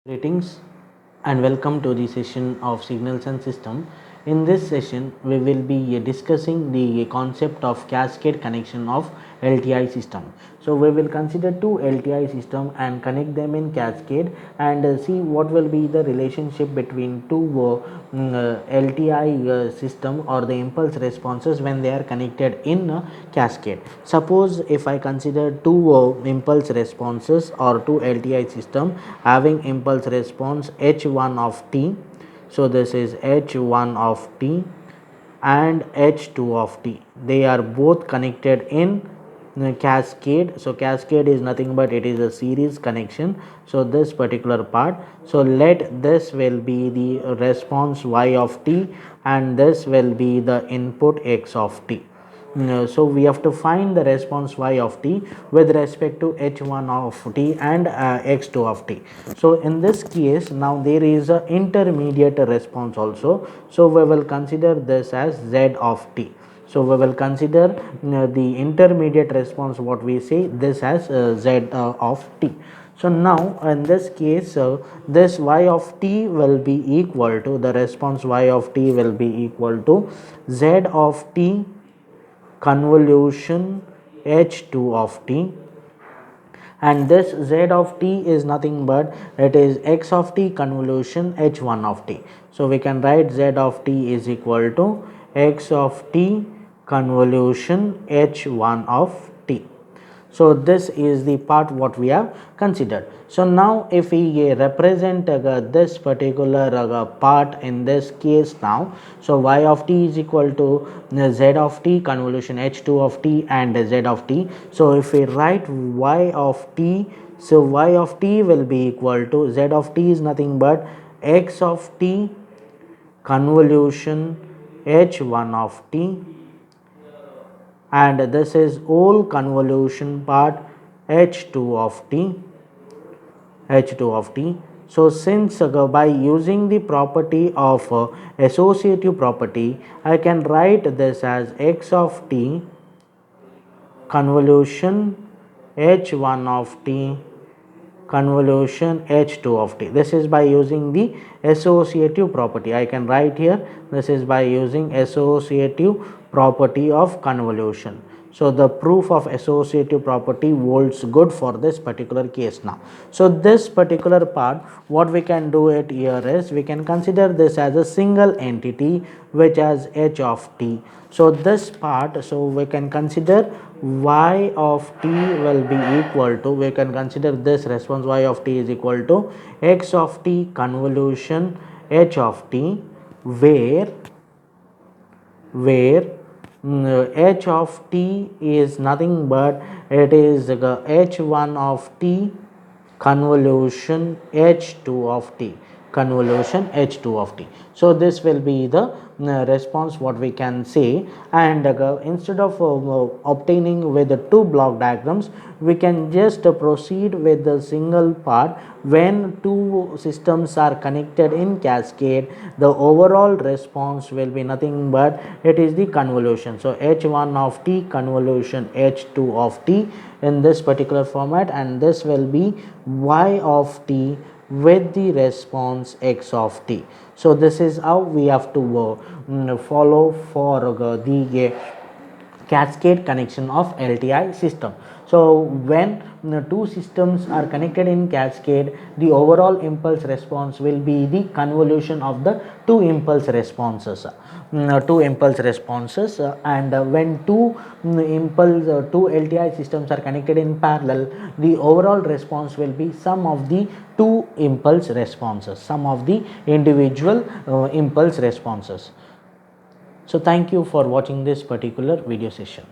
Greetings and welcome to the session of Signals and System. In this session, we will be discussing the concept of cascade connection of LTI system. So, we will consider two LTI system and connect them in cascade and see what will be the relationship between two LTI system or the impulse responses when they are connected in cascade. Suppose if I consider two impulse responses or two LTI system having impulse response h1 of t. So, this is h1 of t and h2 of t. They are both connected in cascade. So, cascade is nothing but it is a series connection. So, this particular part. So, let this will be the response y of t and this will be the input x of t. So, we have to find the response y of t with respect to h1 of t and x2 of t. So, in this case now there is a intermediate response also. So, we will consider this as z of t. So, we will consider the intermediate response what we say this as z of t. So, now in this case this y of t will be equal to the response y of t will be equal to z of t convolution h2 of t, and this z of t is nothing but it is x of t convolution h1 of t. So, we can write z of t is equal to x of t convolution h1 of t. So, this is the part what we have considered. So, now if we represent this particular part in this case now, so y of t is equal to z of t convolution h2 of t and z of t. So, if we write y of t, so y of t will be equal to z of t is nothing but x of t convolution h1 of t, and this is whole convolution part h2 of t. So, since by using the property of associative property, I can write this as x of t convolution h1 of t convolution h2 of t. This is by using the associative property. I can write here this is by using associative property of convolution. So, the proof of associative property holds good for this particular case now. So, this particular part what we can do it here is we can consider this as a single entity which has h of t. So, this part, so we can consider y of t will be equal to, we can consider this response y of t is equal to x of t convolution h of t, where h of t is nothing but it is h1 of t convolution h2 of t convolution h2 of t. So, this will be the response what we can say, and instead of obtaining with the two block diagrams, we can just proceed with the single part. When two systems are connected in cascade, the overall response will be nothing but it is the convolution. So, h1 of t convolution h2 of t in this particular format, and this will be y of t with the response x of t. So, this is how we have to follow for the cascade connection of LTI system. So, when two systems are connected in cascade, the overall impulse response will be the convolution of the two impulse responses. And when two LTI systems are connected in parallel, the overall response will be sum of the two impulse responses, sum of the individual impulse responses. So, thank you for watching this particular video session.